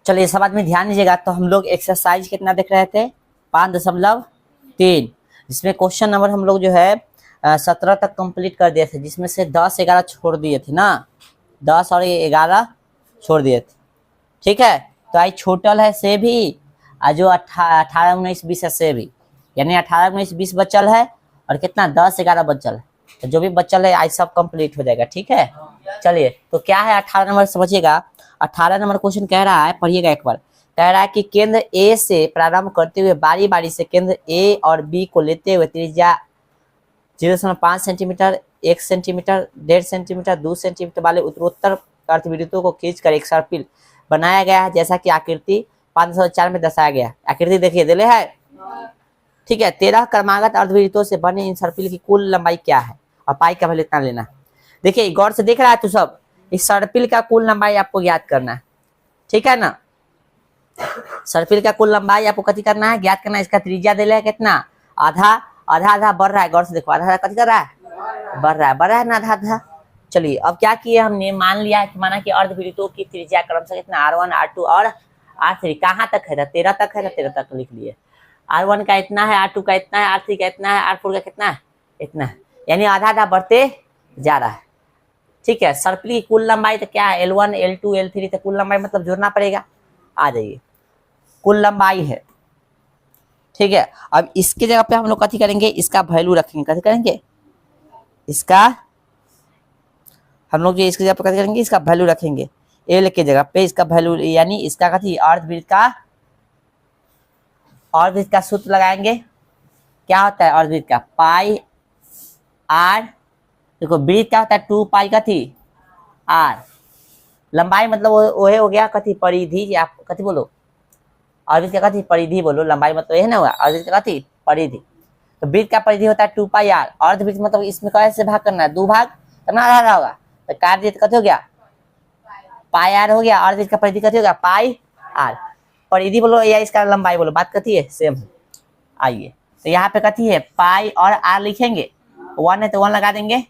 चलिए सब आदमी ध्यान दीजिएगा। तो हम लोग एक्सरसाइज कितना देख रहे थे 5.3, जिसमें क्वेश्चन नंबर हम लोग जो है 17 तक कंप्लीट कर दिए थे, जिसमें से 10 11 छोड़ दिए थे ना, 10 और 11 छोड़ दिए थे। ठीक है, तो आई छोटल है से भी जो 18 19 20 है से भी, यानी 18 19 20 बचल है और कितना 10 11 बचल है। तो जो भी बचल है आई सब कंप्लीट हो जाएगा। ठीक है, चलिए तो क्या है 18 नंबर समझिएगा। 18 नंबर क्वेश्चन कह रहा है, पढ़िएगा एक बार। कह रहा है कि केंद्र ए से प्रारंभ करते हुए बारी बारी से केंद्र ए और बी को लेते हुए त्रिज्या 0.5 सेंटीमीटर, 1 सेंटीमीटर, 1.5 सेंटीमीटर, 2 सेंटीमीटर वाले उत्तरोत्तर अर्धवृत्तों को खींचकर एक सर्पिल बनाया गया है, जैसा कि आकृति 5.4 में दर्शाया गया है। आकृति देखिए दिले है। ठीक है, 13 क्रमागत अर्धवृत्तों से बने इन सर्पिल की कुल लंबाई क्या है और पाई का वैल्यू इतना लेना है। देखिए गौर से देख रहा है तो सब, इस सर्पिल का कुल लंबाई आपको ज्ञात करना है। ठीक है ना, सर्पिल का कुल लंबाई आपको कथी करना है, ज्ञात करना है। इसका त्रिज्या दिले है कितना, आधा आधा आधा बढ़ रहा है। गौर से देखो, आधा आधा कथी कर रहा है, बढ़ रहा है ना आधा आधा। चलिए अब क्या किए हमने, मान लिया है कि माना कि अर्धवृत्तों की त्रिज्या क्रमशः कितना R1 R2 और R3 कहाँ तक है, 13 तक है, 13 तक लिख लिए। R1 का इतना है, R2 का इतना है, R3 का इतना है, R4 का कितना है, इतना है, यानी आधा आधा बढ़ते जा रहा है। ठीक है, सर्पिल की कुल लंबाई तो क्या है, L1 L2 L3, तो कुल लंबाई मतलब जोड़ना पड़ेगा। आ जाइए, कुल लंबाई है। ठीक है, अब इसके जगह पे हम लोग कथी करेंगे, इसका वैल्यू रखेंगे। कथी करेंगे, इसका हम लोग जो इसके जगह पे कथी करेंगे, इसका वैल्यू रखेंगे। एल के जगह पे इसका वैल्यू, यानी इसका कथी अर्धवृत्त का सूत्र लगाएंगे। क्या होता है अर्धवृत्त का, पाई आर। देखो वृत्त क्या होता है 2 पाई कथी आर। लंबाई मतलब वो हो गया कथी परिधि, आप कथी बोलो, अर्धवृत्त का कथी परिधि बोलो, लंबाई मतलब यह ना हुआ अर्धवृत्त का कथी परिधि। तो वृत्त का परिधि होता है 2 पाई आर। अर्धवृत्त मतलब इसमें कैसे भाग करना है, 2 भाग करना, आधा होगा। तो कार्य कथी हो गया, पाई आर हो गया। अर्धवृत्त का परिधि कथी हो गया, पाई आर। परिधि बोलो या इसका लंबाई बोलो, बात कथी है सेम है। आइए तो यहाँ पे कथी है, पाई और आर लिखेंगे। 1 है तो 1 लगा देंगे,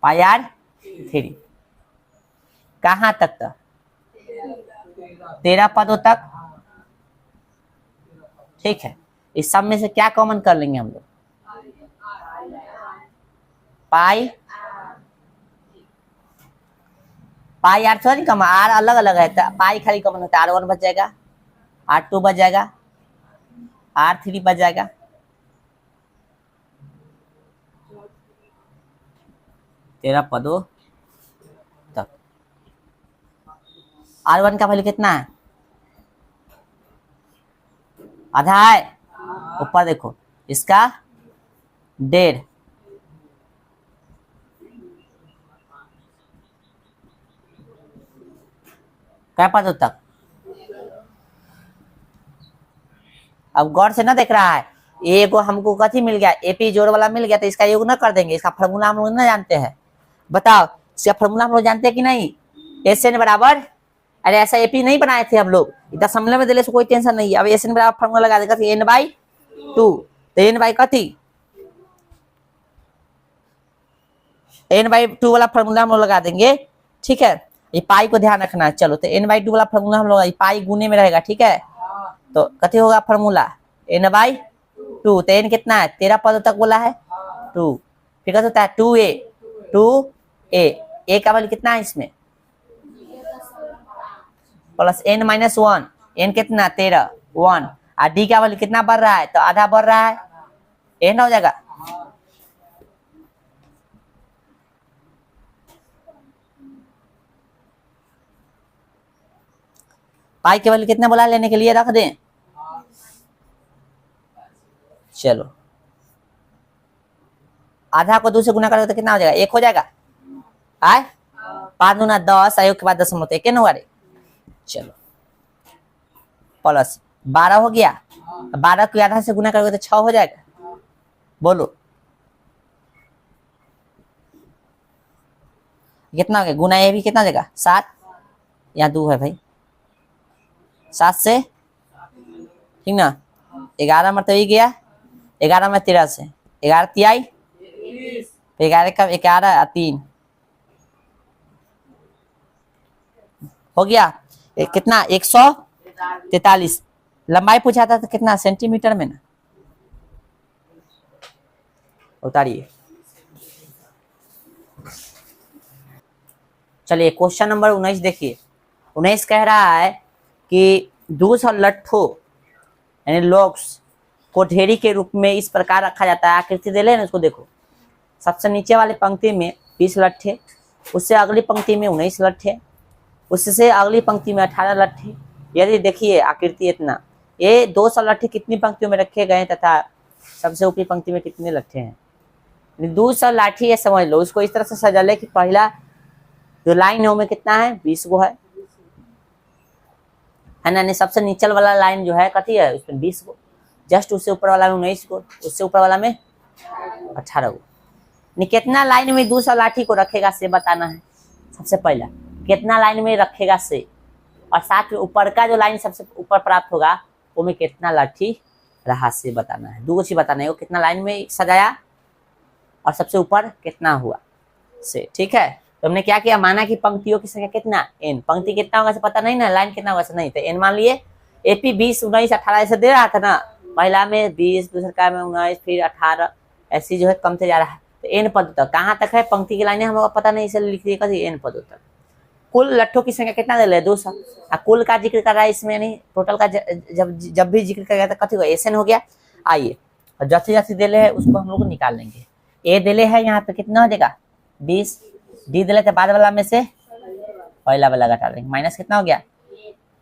पाई आर 3। कहाँ तक, 13 पदों तक। ठीक है, इस सब में से क्या कॉमन कर लेंगे हम लोग, पाई आर थोड़ा कम, आर अलग अलग है, तो पाई खाली कॉमन होता है। R1 बच जाएगा, R2 बच जाएगा, R3 बच जाएगा। तेरह पदों तक। R1 का वैल्यू कितना है, आधा है। ऊपर देखो इसका 1.5। क्या पदों तक, अब गौर से ना देख रहा है। एगो हमको कथी मिल गया, एपी जोड़ वाला मिल गया, तो इसका योग ना कर देंगे। इसका फॉर्मूला हम लोग ना जानते हैं, बताओ इसका फॉर्मूला हम लोग जानते हैं कि नहीं, SN बराबर, अरे ऐसा एपी नहीं बनाए थे हम लोग, इतना समझने में दिले से कोई टेंशन नहीं है। अब SN बराबर फॉर्मूला लगा देगा N/2, तो N/2 कथी, N/2 वाला फॉर्मूला हम लोग लगा देंगे। ठीक है, ये पाई को ध्यान रखना है। चलो तो N/2 वाला फॉर्मूला हम लोग, पाई गुने में रहेगा। ठीक है, तो कथी होगा फॉर्मूला N/2। तो N कितना है, 13 पदों तक बोला है 2। फिर क्या होता है 2a a का वैल्यू कितना है इसमें, प्लस N-1। N कितना 13 1, और D का वैल्यू कितना बढ़ रहा है, तो आधा बढ़ रहा है, N हो जाएगा। पाई के वैल्यू कितना बोला लेने के लिए, रख दें। चलो आधा को 2 से गुना करोगे तो कितना हो जाएगा, 1 हो जाएगा। आए 5 दूना 10, आयोग के बाद 10 होते 1 हुआ रे। चलो प्लस 12 हो गया, 12 को आधा से गुना करोगे तो 6 हो जाएगा। बोलो कितना हो गया, गुना ये भी कितना हो जाएगा 7, यहाँ 2 है भाई, 7 से ठीक ना, 11 मतलब ये गया, 11 में 13 से 11 तिहाई, 11 का 11 3, हो गया। कितना 143। लंबाई पूछा था तो कितना सेंटीमीटर में ना, उतारिए। चलिए क्वेश्चन नंबर 19 देखिए। 19 कह रहा है कि दूध और लट्ठों यानी लॉक्स को ढेरी के रूप में इस प्रकार रखा जाता है। आकृति दे ले ना उसको देखो। सबसे नीचे वाली पंक्ति में 20 लट्ठे, उससे अगली पंक्ति में 19 लट्ठे, उससे अगली पंक्ति में 18 लट्ठे। यदि देखिए आकृति इतना, ये 200 लट्ठे कितनी पंक्तियों में रखे गए तथा सबसे ऊपरी पंक्ति में कितने लट्ठे हैं। 200 लाठी है समझ लो, उसको इस तरह से सजा ले कि पहला जो लाइन है उसमें कितना है 20 गो है ना। सबसे नीचल वाला लाइन जो है कथी है उसमें 20 गो, जस्ट उससे ऊपर वाला में 19 गो, उससे ऊपर वाला में 18 गो। कितना लाइन में 200 लाठी को रखेगा से बताना है। सबसे पहला कितना लाइन में रखेगा से, और साथ में ऊपर का जो लाइन सबसे ऊपर प्राप्त होगा वो में कितना लाठी रहा से बताना है। दो चीज बताना है, वो कितना लाइन में सजाया और सबसे ऊपर कितना हुआ से। ठीक है, तो हमने क्या किया, माना कि पंक्तियों की संख्या कितना n, पंक्ति कितना होगा से पता नहीं ना, लाइन कितना होगा से नहीं, तो n मान लिए। AP 20 19 18 ऐसे दे रहा था ना, पहला में 20, दूसरे का में 19, फिर 18, ऐसी जो है कमते जा रहा है। तो n पद तक कहाँ तक है पंक्ति की लाइनें हमको पता नहीं, इसलिए लिख दिए n पदों तक। कुल लट्ठों की संख्या कितना दे रहे 200, कुल का जिक्र कर रहा है इसमें नहीं, टोटल का जब भी जिक्र करेगा तो कथी होगा SN हो गया। आइए और जैसे जैसे दे है उसको हम लोग निकाल लेंगे। ए दिले है यहाँ पे कितना हो जाएगा 20, डी दिले तो बाद वाला में से पहला वाला घटा देंगे, माइनस कितना हो गया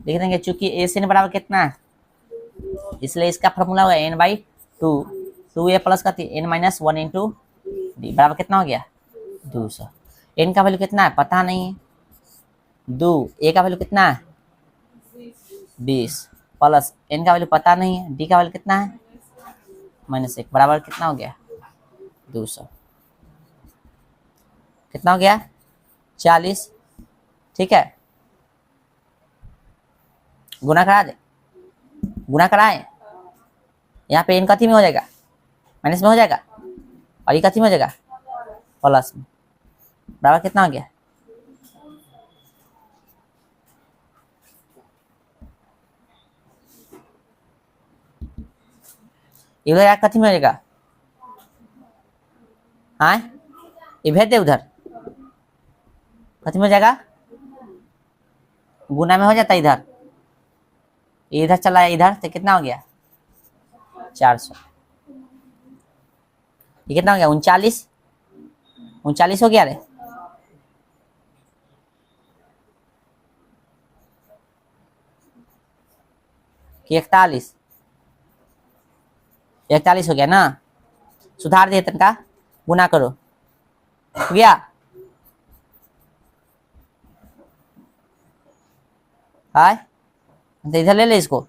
लिख देंगे। चूंकि SN बराबर कितना है इसलिए इसका फॉर्मूला होगा n/2, 2a प्लस का n-1 इंटू डी बराबर कितना हो गया 200। n का वैल्यू कितना है पता नहीं है 2, a का वैल्यू कितना है 20 प्लस n का वैल्यू पता नहीं है, d का वैल्यू कितना है -1 बराबर कितना हो गया 200। कितना हो गया 40। ठीक है, गुना करा दे, गुना कराए। यहाँ पे n कथी में हो जाएगा माइनस में हो जाएगा, और ये कथी में हो जाएगा प्लस में, बराबर कितना हो गया इधर यार कथी में हो जाएगा, हाँ ये भेज दे उधर, कथी में हो जाएगा गुना में हो जाता है इधर, इधर चला है इधर तो कितना हो गया 400। ये कितना हो गया 39, 39 हो गया रे, कि 41, 41 हो गया ना। सुधार दिए तनका, गुना करो, हो गया। हाय तो इधर ले ले इसको,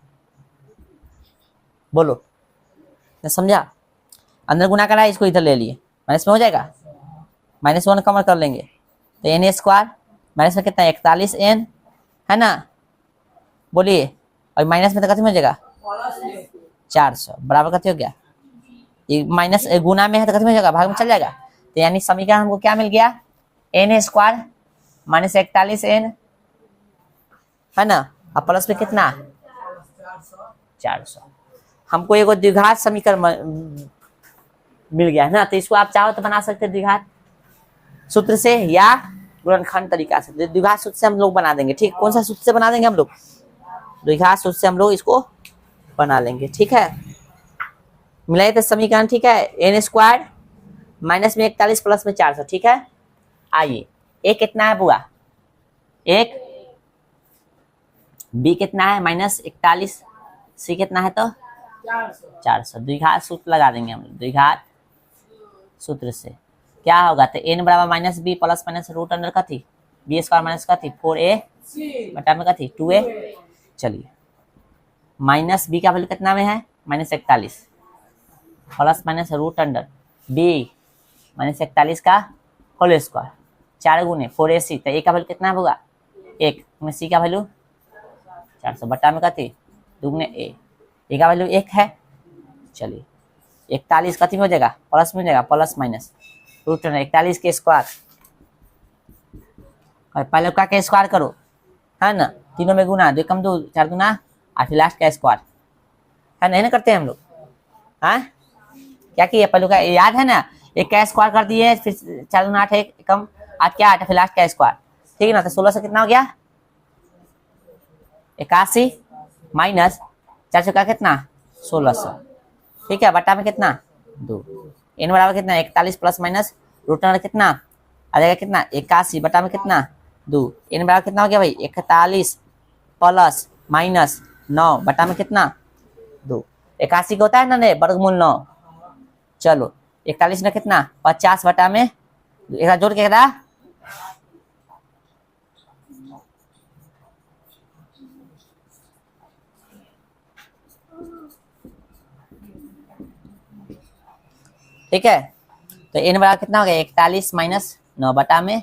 बोलो मैं समझा। अंदर गुना करा इसको इधर ले लिए, माइनस में हो जाएगा, -1 कमर कर लेंगे तो n² माइनस में कितना 41n है ना, बोलिए। और माइनस में तो कथी में हो जाएगा 400 बराबर कथी हो गया, ये माइनस गुना में है तो कथी में हो जाएगा भाग में चल जाएगा। तो यानी समीकरण हमको क्या मिल गया n² -41n है ना, और प्लस में कितना 400। हमको एगो द्विघात समीकरण मिल गया है ना, तो इसको आप चाहो तो बना सकते हैं द्विघात सूत्र से या गुणनखंड तरीका से। द्विघात सूत्र से हम लोग बना देंगे। ठीक, कौन सा सूत्र से बना देंगे हम लोग, द्विघात सूत्र से हम लोग इसको बना लेंगे। ठीक है, मिलाइए तो समीकरण। ठीक है, n² माइनस में 41 प्लस में 400। ठीक है, आइए ए कितना है बुआ, एक बी कितना है -41, सी कितना है तो 400। द्विघात सूत्र लगा देंगे हम लोग, द्विघात सूत्र से क्या होगा तो n बराबर -b plus minus root under कथी b² माइनस कथी 4a बटा में कथी 2a। चलिए माइनस b का वैल्यू कितना में है -41 plus minus root under b -41 का होल स्क्वायर 4 गुने 4ac, तो a का वैल्यू कितना होगा 1 में c का वैल्यू 400 बटा में कथी 2 गुने a का वैल्यू 1 है। चलिए 41 कथी में हो जाएगा प्लस में हो जाएगा, प्लस माइनस रूट अंडर 41 के स्क्वायर, और पहले का स्क्वायर करो है ना, तीनों में गुना, 2 कम 2 4 गुना 8, फिर लास्ट का स्क्वायर, है नहीं ना करते हैं हम लोग। हाँ क्या किए पहलू का याद है ना, एक का स्क्वायर कर दिए, फिर 4 गुना 8 एक कम 8 क्या 8, फिर लास्ट का स्क्वायर, ठीक है ना। तो 16 से कितना हो गया 81 माइनस 400 का कितना 1600, ठीक है, बटा में कितना 2, n बराबर कितना 41 प्लस माइनस रूट अंडर कितना आ जाएगा कितना 81 बटा में कितना 2, n बराबर कितना हो गया भाई 41 प्लस माइनस 9 बटा में कितना 2, 81 का होता है ना वर्गमूल 9, चलो 41 में कितना 50 बटा में एक जोड़ के कितना ठीक है। तो n बराबर कितना हो गया 41 माइनस 9 बटा में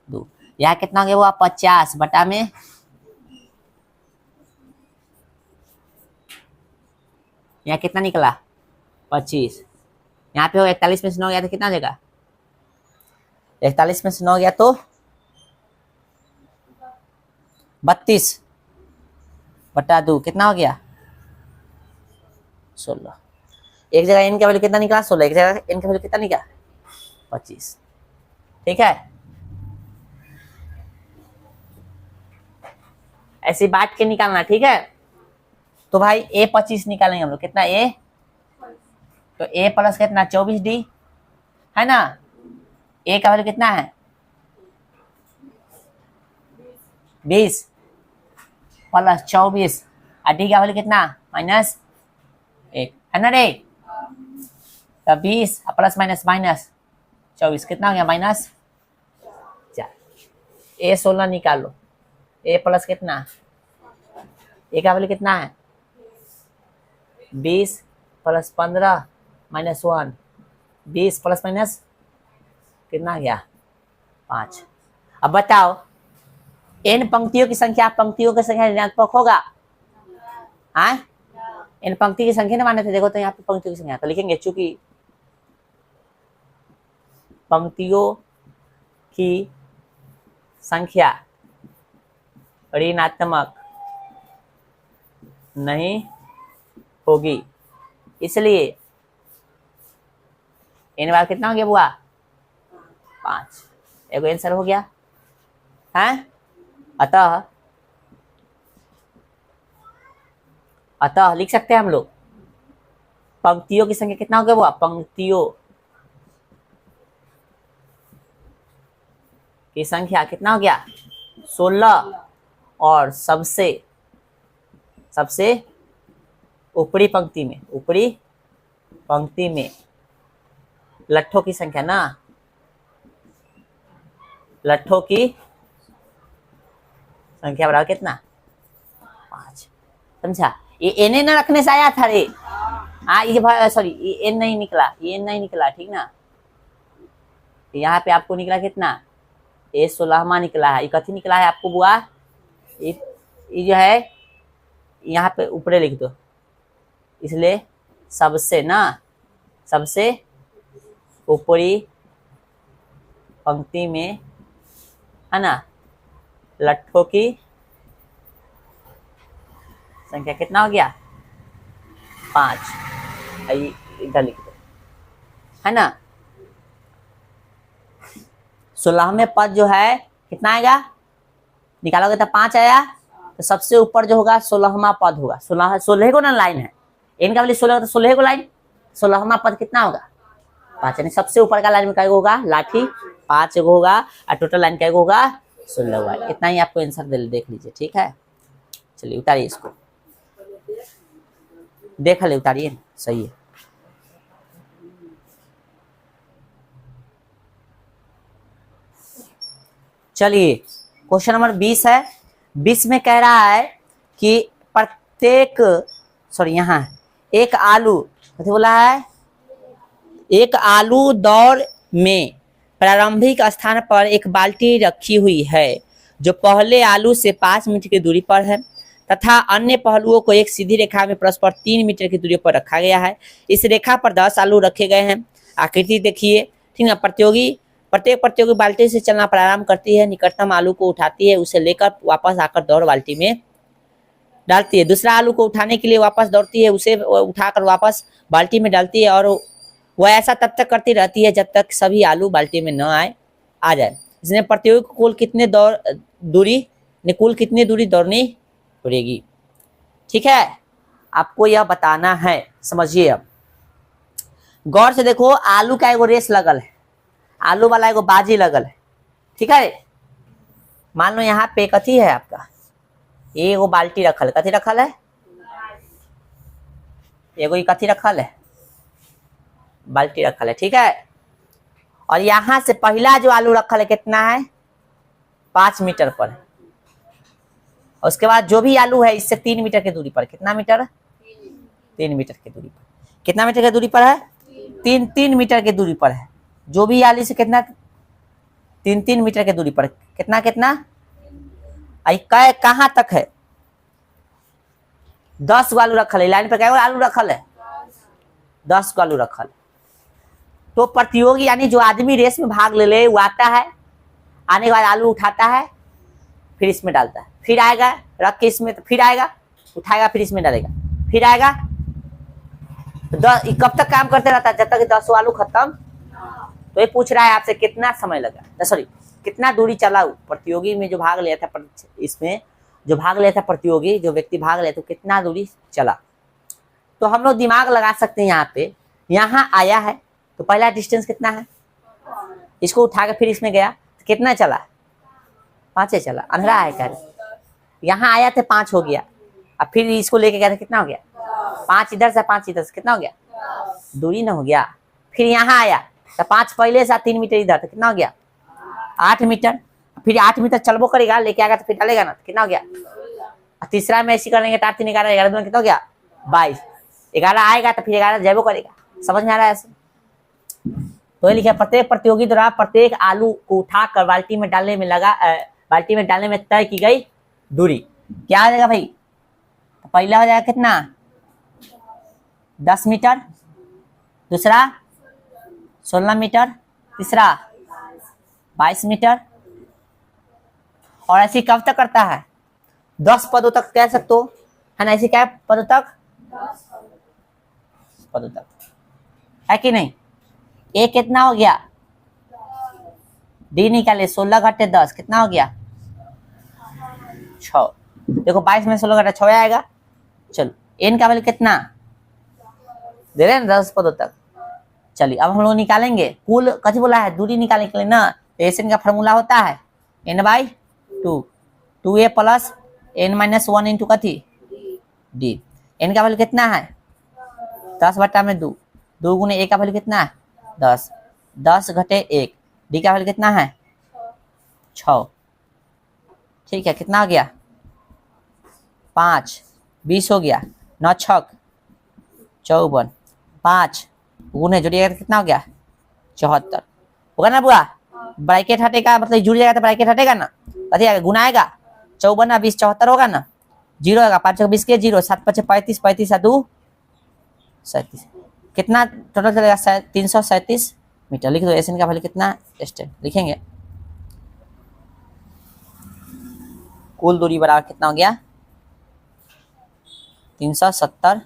2, यहाँ कितना हो गया वो 50 बटा में यहाँ कितना निकला 25, यहाँ पे हो 41 में से 9 गया तो कितना हो जाएगा 41 में से 9 गया तो 32 बटा 2 कितना हो गया 16, एक जगह n का वैल्यू कितना निकला 16, एक जगह n का वैल्यू कितना निकला 25, ठीक है। ऐसी बात के निकालना, ठीक है। तो भाई a 25 निकालेंगे हम लोग, कितना a, तो a प्लस कितना 24d, है ना, a का वैल्यू कितना है 20 प्लस 24 और d का वैल्यू कितना माइनस 1, है ना रे। तो 20 प्लस माइनस माइनस 24 कितना हो गया माइनस 4, a 16 निकालो, a प्लस कितना a का वैल्यू कितना है 20 प्लस 15 माइनस 1, 20 प्लस माइनस कितना गया 5। अब बताओ n पंक्तियों की संख्या पंक्तियों की संख्या ऋणात्मक होगा, हाँ n पंक्ति की संख्या ना माने थे, देखो तो यहाँ पे पंक्तियों की संख्या तो लिखेंगे, चूंकि पंक्तियों की संख्या ऋणात्मक नहीं होगी, इसलिए n बार कितना हो गया बुआ 5, एगो आंसर हो गया है। अतः लिख सकते हैं हम लोग पंक्तियों की संख्या कितना हो गया बुआ, पंक्तियों की संख्या कितना हो गया 16, और सबसे ऊपरी पंक्ति में लट्ठों की संख्या ना, लट्ठों की संख्या बराबर कितना 5, समझा। ये एन ना रखने से आया था रे, हाँ ये सॉरी ये एन नहीं निकला, ठीक ना। यहाँ पे आपको निकला कितना ए 16वां निकला है, ये कथी निकला है आपको बुआ, ये जो है यहाँ पे ऊपरे लिख दो, इसलिए सबसे ऊपरी पंक्ति में है ना लट्ठों की संख्या कितना हो गया 5, इधर लिख दो, है ना। 16वें पद जो है कितना आएगा निकालोगे तो 5 आया, तो सबसे ऊपर जो होगा 16वां पद होगा, 16 को ना लाइन है, n का वैल्यू 16 तो 16 को लाइन, 16वां पद कितना होगा 5, यानी सबसे ऊपर का लाइन में क्या होगा लाठी 5 होगा, और टोटल लाइन क्या होगा 16 होगा। इतना ही आपको आंसर देख लीजिए, ठीक है। चलिए उतारिए इसको, देख ले उतारिए, सही है। चलिए क्वेश्चन नंबर 20 है, 20 में कह रहा है कि यहाँ एक आलू बोला है, एक आलू दौड़ में प्रारंभिक स्थान पर एक बाल्टी रखी हुई है जो पहले आलू से 5 मीटर की दूरी पर है, तथा अन्य पहलुओं को एक सीधी रेखा में परस्पर 3 मीटर की दूरी पर रखा गया है। इस रेखा पर 10 आलू रखे गए हैं। आकृति देखिए, ठीक है। प्रतियोगी प्रत्येक प्रतियोगी बाल्टी से चलना प्रारंभ करती है, निकटतम आलू को उठाती है, उसे लेकर वापस आकर दौड़ बाल्टी में डालती है। दूसरा आलू को उठाने के लिए वापस दौड़ती है, उसे उठाकर वापस बाल्टी में डालती है और वह ऐसा तब तक करती रहती है जब तक सभी आलू बाल्टी में न आ जाए। इसमें प्रतियोगी को कुल कितनी दूरी दौड़नी पड़ेगी। ठीक है, आपको यह बताना है। समझिए, अब गौर से देखो, आलू का एगो रेस लगल है, आलू वाला एगो बाजी लगल है। ठीक है, मान लो यहाँ पे कथी है आपका, एगो बाल्टी रखल, कथी रखल है, एगो कथी रखल है, बाल्टी रखल है। ठीक है, और यहां से पहला जो आलू रखल है कितना है, 5 मीटर पर है। और उसके बाद जो भी आलू है इससे 3 मीटर की दूरी पर, कितना मीटर, 3 मीटर की दूरी पर, कितना मीटर की दूरी पर है, 3 मीटर की दूरी पर है। जो भी आलू से कितना, 3 मीटर की दूरी पर, कितना कहां तक है, 10 गो आलू रखल है। लाइन पर क्या आलू रखल है, 10 गो आलू रखल। तो प्रतियोगी यानी जो आदमी रेस में भाग ले वो आता है, आने के बाद आलू उठाता है, फिर इसमें डालता है, फिर आएगा रख के इसमें, तो फिर आएगा उठाएगा, फिर इसमें डालेगा, फिर आएगा। तो कब तक काम करते रहता है, जब तक 10 आलू खत्म। तो ये पूछ रहा है आपसे कितना समय लगा, सॉरी कितना दूरी चला प्रतियोगी में जो भाग लिया था, इसमें जो भाग लिया था प्रतियोगी, जो व्यक्ति भाग लिया, तो कितना दूरी चला। तो हम लोग दिमाग लगा सकते हैं। यहाँ पे यहाँ आया है तो पहला डिस्टेंस कितना है, इसको उठा के फिर इसमें गया तो कितना चला, 5 चला, अंधेरा है क्या, यहाँ आया थे 5 हो गया, अब फिर इसको लेके गया था, कितना हो गया, 5 इधर से 5 इधर से, कितना हो गया, दूरी ना हो गया। फिर यहाँ आया तो 5 पहले से 3 मीटर इधर, तो कितना हो गया, 8 मीटर। फिर 8 मीटर चलबो करेगा, लेके आएगा तो फिर डालेगा ना, तो कितना हो गया। तीसरा में ऐसी कर लेंगे, 8 3 11 11 कितना हो गया, 22। 11 आएगा तो फिर 11 जैबो करेगा। समझ में आ रहा है ऐसे। तो ये लिखा, प्रत्येक प्रतियोगी द्वारा प्रत्येक आलू को उठाकर बाल्टी में डालने में तय की गई दूरी क्या हो जाएगा भाई, पहला हो जाएगा कितना, 10 मीटर, दूसरा 16 मीटर, तीसरा 22 मीटर। और ऐसी कब तक करता है, 10 पदों तक कह सकते हो, है ना। ऐसी क्या पदों तक, 10 पदों तक, है कि नहीं। ए कितना हो गया, डी निकाले, 16 घटे 10 कितना हो गया, 6। देखो 22 में 16 घटा 6 आएगा। चलो एन का वैल्यू कितना दे रहे हैं, 10 पदों तक। चलिए अब हम लोग निकालेंगे कुल, कथी बोला है, दूरी निकालने के लिए ना। तो एन का फॉर्मूला होता है n/2, 2a plus n-1 into कथी डी। एन का वैल्यू कितना है, 10/2, 2 गुने ए का वैल्यू कितना है, 10, 10 घटे 1, डी का वैल्यू कितना है, 6। ठीक है, कितना हो गया, 5, 20 हो गया, 9 छक 54, 5 गुने जोड़िएगा तो कितना हो गया, 74 होगा ना बुआ। ब्रैकेट हटेगा, मतलब जुड़ जाएगा तो ब्रैकेट हटेगा ना, कथी आएगा, गुना आएगा, 54 20 74 होगा ना, 0 आएगा, 5 20 के 0, 7 5 35, 35 2 37, कितना टोटल चलेगा, 337 मीटर। लिख दो एसएन का वैल्यू कितना है, लिखेंगे कुल दूरी बराबर कितना हो गया, 370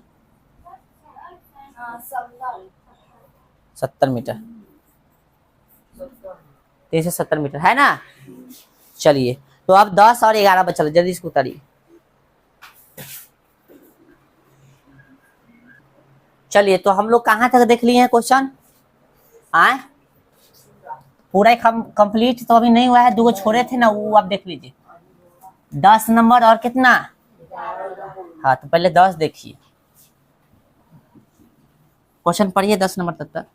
मीटर, 370 मीटर है ना। चलिए तो अब 10 और 11 बचल, जल्दी इसको उतारिए। चलिए तो हम लोग कहाँ तक देख लिए हैं क्वेश्चन, आए पूरा कंप्लीट तो अभी नहीं हुआ है, 2 छोड़े थे ना, वो आप देख लीजिए। 10 नंबर और कितना, हाँ तो पहले 10 देखिए, क्वेश्चन पढ़िए 10 नंबर तक।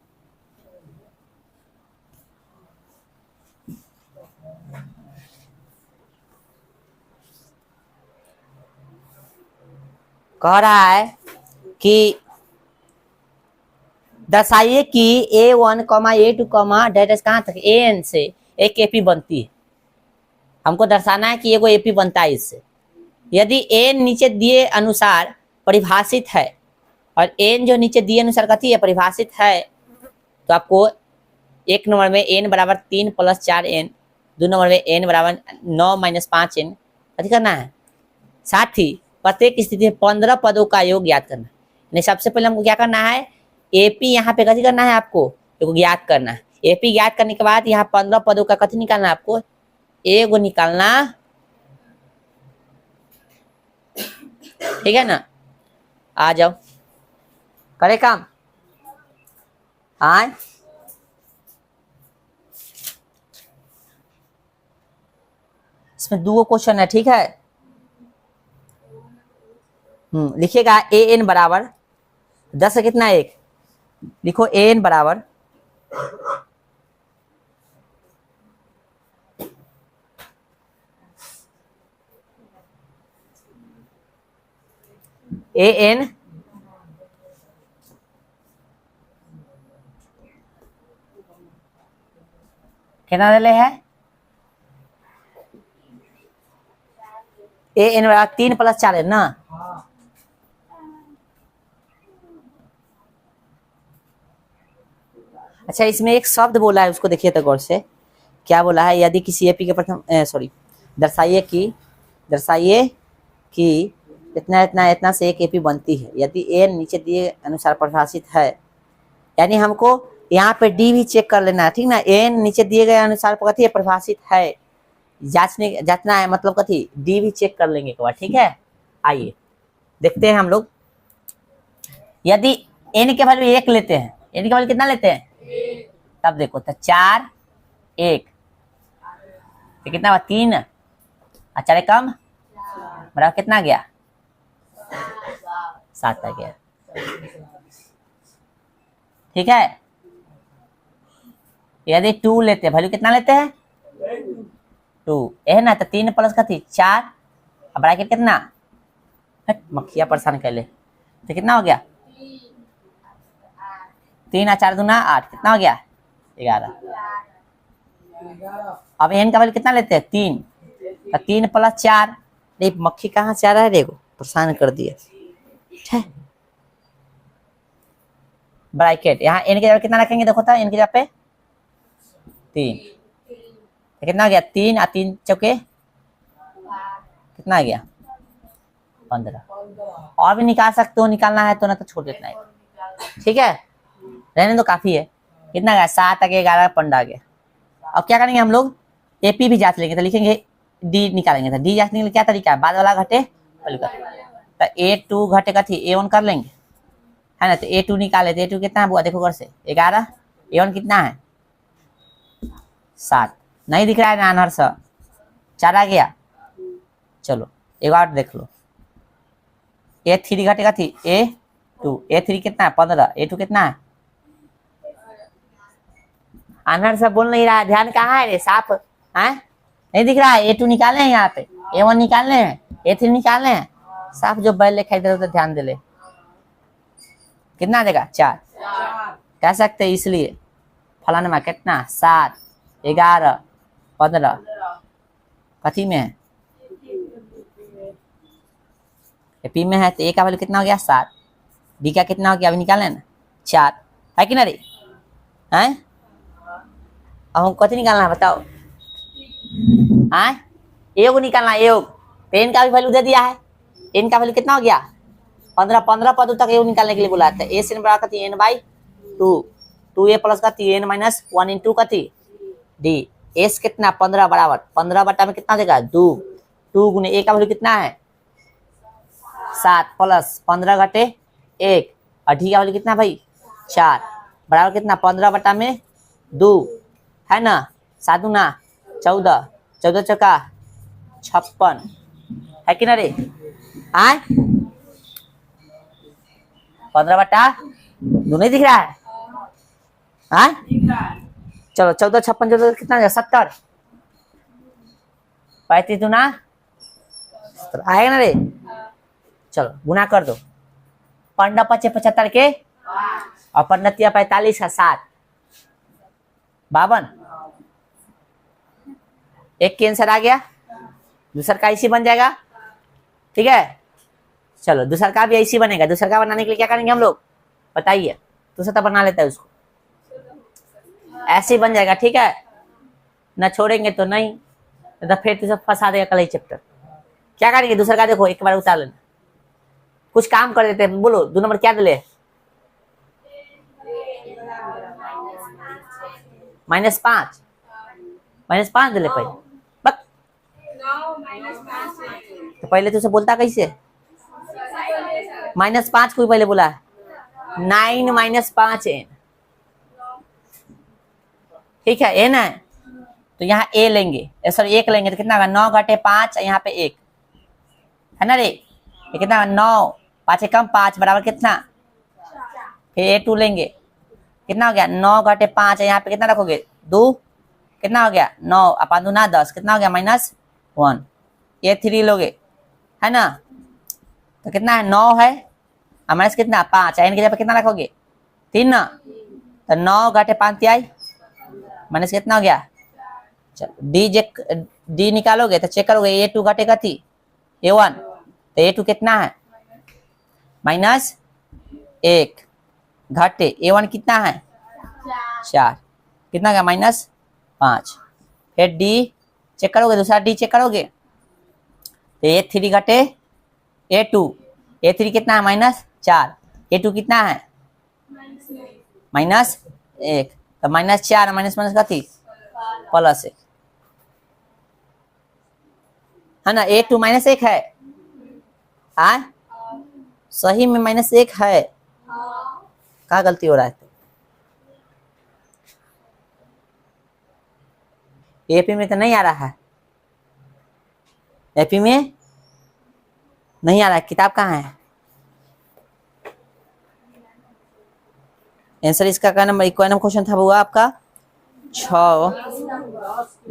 कह रहा है कि दर्शाइए कि A1, A2, डेट कहाँ तक AN से एक AP बनती है। हमको दर्शाना है कि एगो AP बनता है इससे। यदि N नीचे दिए अनुसार परिभाषित है, और N जो नीचे दिए अनुसार कथी है, परिभाषित है, तो आपको एक नंबर में n बराबर 3 प्लस 4n, दो नंबर में n बराबर 9 माइनस 5n कथी करना है। साथ ही प्रत्येक स्थिति में 15 पदों का योग ज्ञात करना है। सबसे पहले हमको क्या करना है, एपी यहाँ पे कथी करना है, आपको एगो ज्ञात करना है। एपी ज्ञात करने के बाद यहाँ 15 पदों का कथी निकालना है, आपको एगो निकालना, ठीक है ना। आ जाओ करे काम। आए इसमें दो क्वेश्चन है, ठीक है। लिखिएगा ए एन बराबर 10 है कितना, 1 लिखो। ए एन बराबर ए एन कितना दिले है, ए एन बराबर 3 प्लस 4 है ना। अच्छा इसमें एक शब्द बोला है, उसको देखिए तो गौर से। क्या बोला है, यदि किसी एपी के प्रथम दर्शाइए कि इतना इतना इतना से एक एपी बनती है यदि एन नीचे दिए अनुसार परिभाषित है। यानी हमको यहाँ पे डी भी चेक कर लेना है, ठीक ना। एन नीचे दिए गए अनुसार कथी परिभाषित है, जांचना है, मतलब कथी डी भी चेक कर लेंगे एक बार, ठीक है। आइए देखते हैं हम लोग। यदि एन के वैल्यू 1 लेते हैं, एन के वैल्यू कितना लेते हैं, तब देखो तो 4 1 तो कितना हुआ 3, अच्छा कम बराबर कितना गया 7 आ गया, ठीक है। यदि 2 लेते हैं, वैल्यू कितना लेते हैं 2 है ना, तो 3 प्लस का थी 4, अब ब्रैकेट कितना, मक्खिया परेशान कर ले, तो कितना हो गया 3 और 4 दूना 8, कितना हो गया 11। अब एन का वैल्यू कितना लेते हैं 3, तो 3 प्लस 4, मक्खी कहाँ से आ रहा है, देखो परेशान कर दिया, ठीक है। ब्रैकेट यहाँ एन के जगह कितना रखेंगे, देखो तो एन के जगह पे 3, तो कितना हो गया 3 और 3 चौके कितना आ गया 15। और भी निकाल सकते हो, निकालना है तो ना तो छोड़ देना है, ठीक है, रहने तो काफी है। कितना गया 7 आ गया, 11 15 आ गया। अब क्या करेंगे हम लोग, एपी भी जांच लेंगे, तो लिखेंगे डी निकालेंगे। तो डी जांचने के लिए क्या तरीका है, बाद वाला घटे तो A2 घटे का थी A1 कर लेंगे, है ना। तो A2 निकाले, तो A2 कितना है बुआ, देखो घर से 11, A1 कितना है 7, नहीं दिख रहा है ना आनहर से 4 आ गया। चलो एक बार देख लो, A3 घटेगा थी A2, A3 कितना है 15, A2 कितना है, आनहर से बोल नहीं रहा है, ध्यान कहाँ है रे साफ है, नहीं दिख रहा है। A2 निकाले हैं, यहाँ पे A1 निकालने हैं, A3 निकालने हैं, साफ जो बैल लिखाई दे तो ध्यान दे ले। कितना देगा 4 कह सकते हैं, इसलिए फलाने में कितना 7 11 15 कथी में है एपी में है, तो ए का वैल्यू कितना हो गया 7, बी का कितना हो गया अभी निकालें ना 4, है कि ना रे, हैं। अब हम कथी निकालना है बताओ, योग निकालना है, योग। तो एन का भी वैल्यू दे दिया है, एन का वैल्यू कितना हो गया 15 पदों तक योग निकालने के लिए बोला था। ए से बराबर थी एन बाई 2 ए प्लस का थी एन माइनस 1 इंटू का थी डी। एस कितना 15 बराबर 15 बटा में कितना देगा 2 गुने ए का वैल्यू कितना है 7 प्लस 15 घटे 1 और डी का वैल्यू कितना भाई 4 बराबर कितना 15 बटा में 2, है ना। 7 दूना 14, 14 चौका 56, है कि ना रे, 15 बटा 2 नहीं दिख रहा है, चलो 14 56 14 कितना 70, 35 दूना आएगा ना रे। चलो गुना कर दो, 15 5 75 के और 15 45 का 7 52, एक कैंसर आ गया, दूसरा का ऐसी बन जाएगा, ठीक है। चलो दूसरा का भी ऐसी बनेगा, दूसरा का बनाने के लिए क्या करेंगे हम लोग बताइए, दूसरा तो बना लेता है उसको, ऐसे ही बन जाएगा, ठीक है ना, छोड़ेंगे तो नहीं, तो फिर तो सब फंसा देगा कल ही चैप्टर। क्या करेंगे दूसरा का, देखो एक बार उतार लेना, कुछ काम कर देते हैं। बोलो 2 नंबर क्या दिले, -5, -5 दिले पहले। बक तो पहले तो उसे बोलता कैसे, -5 को पहले बोला 9 - 5 n, ठीक है n है, तो यहाँ a लेंगे, सर 1 लेंगे तो कितना होगा, 9 घटे 5, यहाँ पे 1 है ना रे, ये कितना 9, 5 कम 5 बराबर कितना, फिर a2 लेंगे, कितना हो गया 9 घटे 5, यहाँ पे कितना रखोगे 2, कितना हो गया 9, अपन 2 ना 10, कितना हो गया -1, a3 लोगे है ना, तो कितना है 9 है, माइनस कितना 5, n की जगह पे कितना रखोगे 3 ना, तो 9 घटे 5 आई, माइनस कितना हो गया, चलो डी निकालोगे तो चेक करोगे, a2 घटे कथी a1, तो a2 कितना है -1 घटे a1 कितना है 4, कितना गया -5, फिर डी चेक करोगे, दूसरा डी चेक करोगे तो a3 घटे a2, a3 कितना है -4, a2 कितना है -1, तो -4 माइनस कथी +1 है ना, a2 -1 है, सही में -1 है, क्या गलती हो रहा है, एपी में तो नहीं आ रहा है, एपी में नहीं आ रहा है, किताब कहाँ है, आंसर इसका क्या नंबर, कोई नंबर क्वेश्चन था वो आपका 6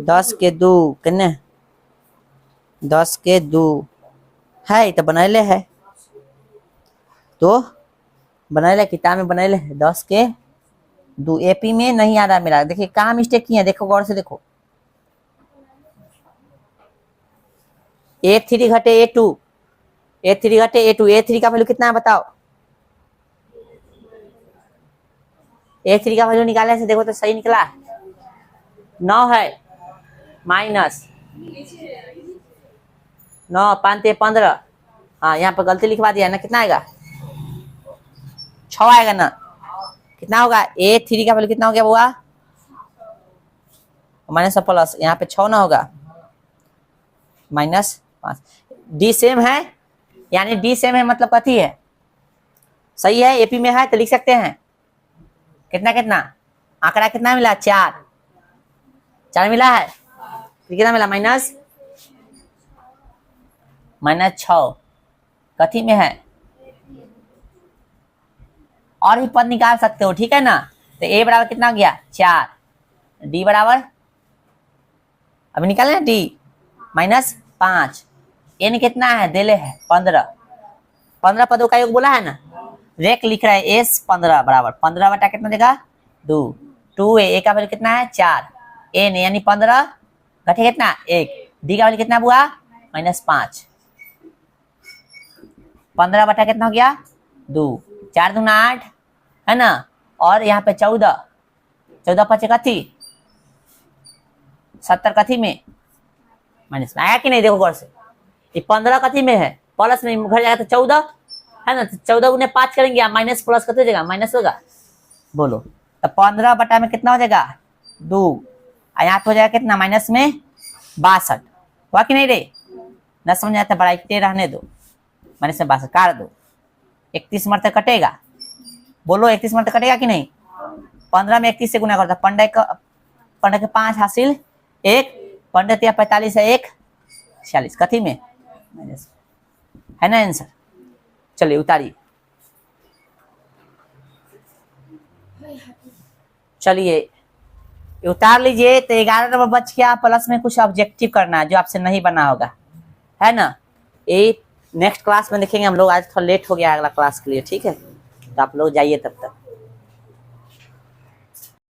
10 के 2 कितने 10 के 2 है, तो बनैले है, तो बनैले किताब में बनैले है 10 के 2, एपी में नहीं आ रहा मेरा, देखिए कहाँ मिस्टेक किया, देखो गौर से देखो, a3 घटे a2, a3 घटे a2, a3 का वैल्यू कितना है बताओ, a3 का वैल्यू निकालने से देखो तो सही निकला 9 है, -9 5 15, हाँ यहाँ पर गलती लिखवा दिया ना, कितना आएगा 6 आएगा ना, कितना होगा a3 का वैल्यू कितना हो गया बुआ, माइनस प्लस, यहाँ पे 6 ना होगा -5, डी सेम है, यानी डी सेम है मतलब कथी है सही है, एपी में है तो लिख सकते हैं, कितना कितना आंकड़ा कितना मिला 4 मिला है, कितना मिला -6 कथी में है, और भी पद निकाल सकते हो, ठीक है ना, तो a बराबर कितना हो गया 4, डी बराबर अभी निकाले ना डी -5, n कितना है देले है 15 पदों का योग बोला है ना, रेक लिख रहा है s 15 बराबर 15 बटा कितना देगा 2 है, a का वैल्यू कितना है 4, n यानी 15 घटे कितना 1, डी का वैल्यू कितना हुआ -5, 15 बटा कितना हो गया 2, 4 दूना 8 है ना, और यहाँ पे 14 5 कथी 70 कथी में माइनस में आया कि नहीं, देखो गौर से, ये 15 कथी में है प्लस में घर जाएगा तो 14 है ना, तो 14 गुने 5 करेंगे, माइनस प्लस कथी हो जाएगा माइनस होगा, बोलो तो 15 बटा में कितना हो जाएगा 2, यहाँ पे हो जाएगा कितना माइनस में 62, हुआ कि नहीं रे, न समझ आता बड़ा इतने रहने दो, माइनस में 62 काट दो, 31 मरते कटेगा, बोलो 31 मरते कटेगा कि नहीं, 15 में 31 से गुना करता, 15 के 5 हासिल 1, 15 या 45 है 1 46 कथी में माइनस है ना आंसर, चलिए उतारिए, चलिए उतार लीजिए, तो 11 नंबर बच गया, प्लस में कुछ ऑब्जेक्टिव करना है जो आपसे नहीं बना होगा, है ना, ये नेक्स्ट क्लास में देखेंगे हम लोग, आज थोड़ा लेट हो गया अगला क्लास के लिए, ठीक है, तो आप लोग जाइए तब तक।